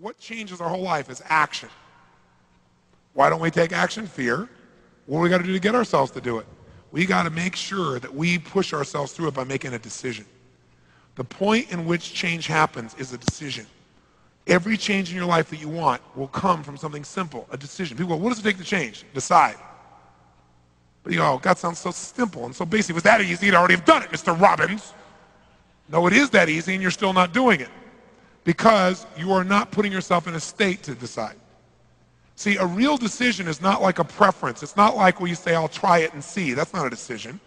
What changes our whole life is action. Why don't we take action? Fear. What do we got to do to get ourselves to do it? We got to make sure that we push ourselves through it by making a decision. The point in which change happens is a decision. Every change in your life that you want will come from something simple, a decision. People go, what does it take to change? Decide. But you go, oh, God sounds so simple and so basic. If it was that easy, you'd already have done it, Mr. Robbins. No, it is that easy and you're still not doing it because you are not putting yourself in a state to decide. See, a real decision is not like a preference. It's not like where you say, I'll try it and see. That's not a decision.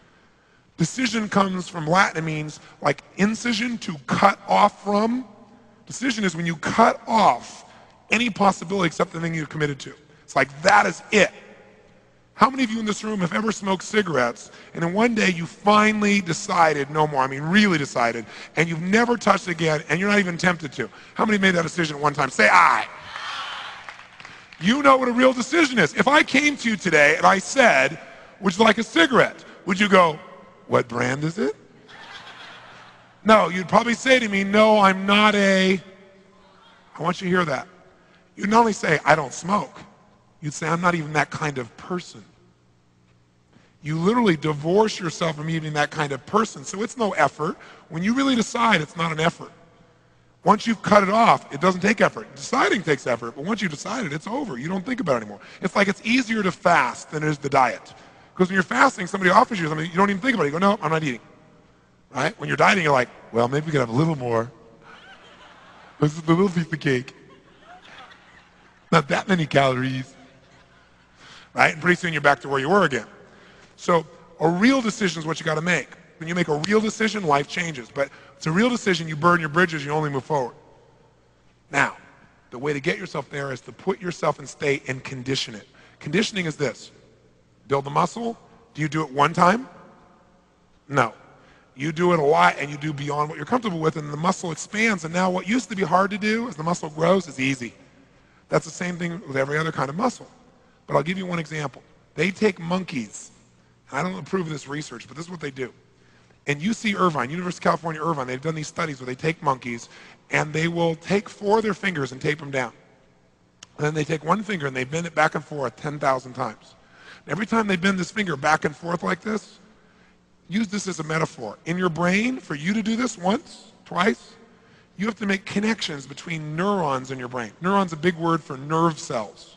Decision comes from Latin. It means like incision, to cut off from. Decision is when you cut off any possibility except the thing you're committed to. It's like that is it. How many of you in this room have ever smoked cigarettes and then one day you finally decided no more, I mean really decided, and you've never touched it again and you're not even tempted to? How many made that decision at one time? Say aye. You know what a real decision is. If I came to you today and I said, would you like a cigarette? Would you go, what brand is it? No, you'd probably say to me, no, I'm not I want you to hear that. You'd not only say, I don't smoke. You'd say, I'm not even that kind of person. You literally divorce yourself from even that kind of person. So it's no effort. When you really decide, it's not an effort. Once you've cut it off, it doesn't take effort. Deciding takes effort, but once you've decided, it's over. You don't think about it anymore. It's like it's easier to fast than it is to diet. Because when you're fasting, somebody offers you something, you don't even think about it. You go, no, I'm not eating. Right? When you're dieting, you're like, well, maybe we could have a little more. This is a little piece of cake. Not that many calories. Right? And pretty soon you're back to where you were again. So a real decision is what you got to make. When you make a real decision, life changes. But it's a real decision, you burn your bridges, you only move forward. Now, the way to get yourself there is to put yourself in state and condition it. Conditioning is this. Build the muscle. Do you do it one time? No. You do it a lot and you do beyond what you're comfortable with and the muscle expands, and now what used to be hard to do as the muscle grows is easy. That's the same thing with every other kind of muscle. But I'll give you one example. They take monkeys. I don't approve of this research, but this is what they do. In UC Irvine, University of California, Irvine, they've done these studies where they take monkeys and they will take 4 of their fingers and tape them down. And then they take one finger and they bend it back and forth 10,000 times. And every time they bend this finger back and forth like this, use this as a metaphor. In your brain, for you to do this once, twice, you have to make connections between neurons in your brain. Neuron's a big word for nerve cells.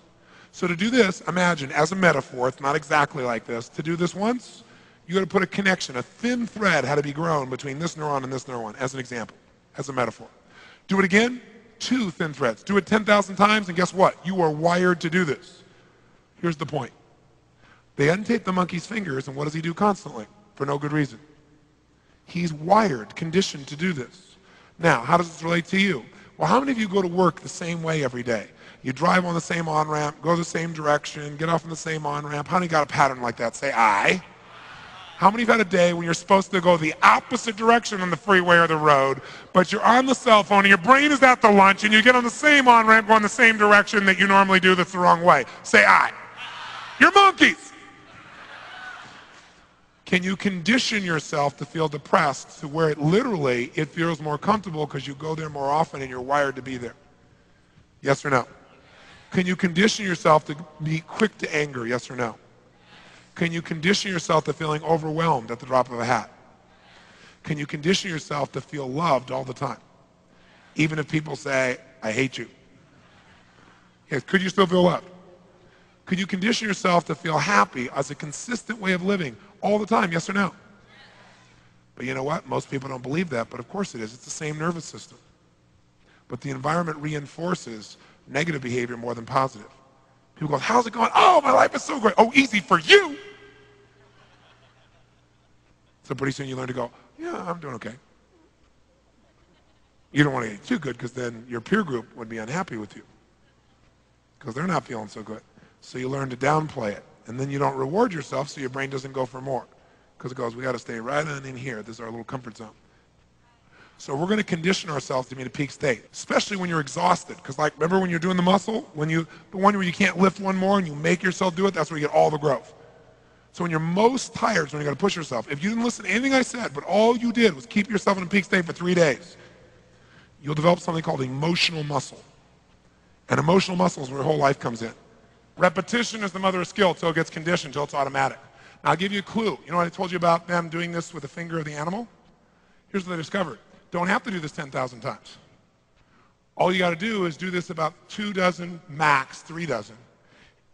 So to do this, imagine, as a metaphor, it's not exactly like this, to do this once, you got to put a connection, a thin thread had to be grown between this neuron and this neuron, as an example, as a metaphor. Do it again, 2 thin threads. Do it 10,000 times, and guess what? You are wired to do this. Here's the point. They untape the monkey's fingers, and what does he do constantly? For no good reason. He's wired, conditioned to do this. Now, how does this relate to you? Well, how many of you go to work the same way every day? You drive on the same on-ramp, go the same direction, get off on the same on-ramp. How many got a pattern like that? Say aye. How many have had a day when you're supposed to go the opposite direction on the freeway or the road, but you're on the cell phone and your brain is at the lunch and you get on the same on-ramp going the same direction that you normally do that's the wrong way? Say aye. You're monkeys. Can you condition yourself to feel depressed to where it feels more comfortable because you go there more often and you're wired to be there? Yes or no? Can you condition yourself to be quick to anger? Yes or no? Can you condition yourself to feeling overwhelmed at the drop of a hat? Can you condition yourself to feel loved all the time? Even if people say, I hate you. Yes, could you still feel loved? Could you condition yourself to feel happy as a consistent way of living all the time? Yes or no? But you know what? Most people don't believe that, but of course it is. It's the same nervous system. But the environment reinforces negative behavior more than positive. People go, how's it going? Oh, my life is so great. Oh, easy for you. So pretty soon you learn to go, yeah, I'm doing okay. You don't want to get too good because then your peer group would be unhappy with you because they're not feeling so good. So you learn to downplay it. And then you don't reward yourself so your brain doesn't go for more. Because it goes, we got to stay right on in here. This is our little comfort zone. So we're going to condition ourselves to be in a peak state, especially when you're exhausted. Because like, remember when you're doing the muscle? The one where you can't lift one more and you make yourself do it, that's where you get all the growth. So when you're most tired is when you got to push yourself. If you didn't listen to anything I said, but all you did was keep yourself in a peak state for 3 days, you'll develop something called emotional muscle. And emotional muscles where your whole life comes in. Repetition is the mother of skill until it gets conditioned, until it's automatic. Now I'll give you a clue. You know what I told you about them doing this with the finger of the animal? Here's what they discovered. Don't have to do this 10,000 times. All you got to do is do this about 2 dozen, max 3 dozen.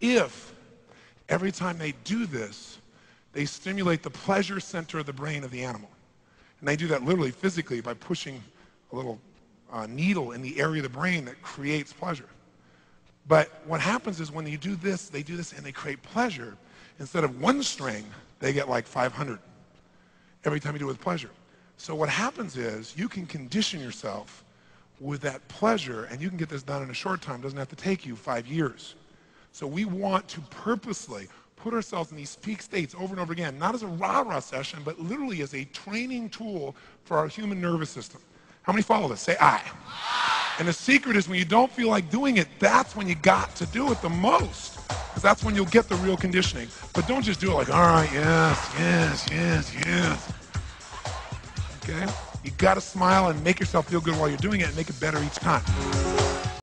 If every time they do this, they stimulate the pleasure center of the brain of the animal. And they do that literally physically by pushing a little needle in the area of the brain that creates pleasure. But what happens is when you do this, they do this and they create pleasure. Instead of 1 string, they get like 500 every time you do it with pleasure. So what happens is you can condition yourself with that pleasure, and you can get this done in a short time. It doesn't have to take you 5 years. So we want to purposely put ourselves in these peak states over and over again, not as a rah-rah session, but literally as a training tool for our human nervous system. How many follow this? Say aye. And the secret is when you don't feel like doing it, that's when you got to do it the most. Because that's when you'll get the real conditioning. But don't just do it like, all right, yes, yes, yes, yes. Okay? You got to smile and make yourself feel good while you're doing it and make it better each time.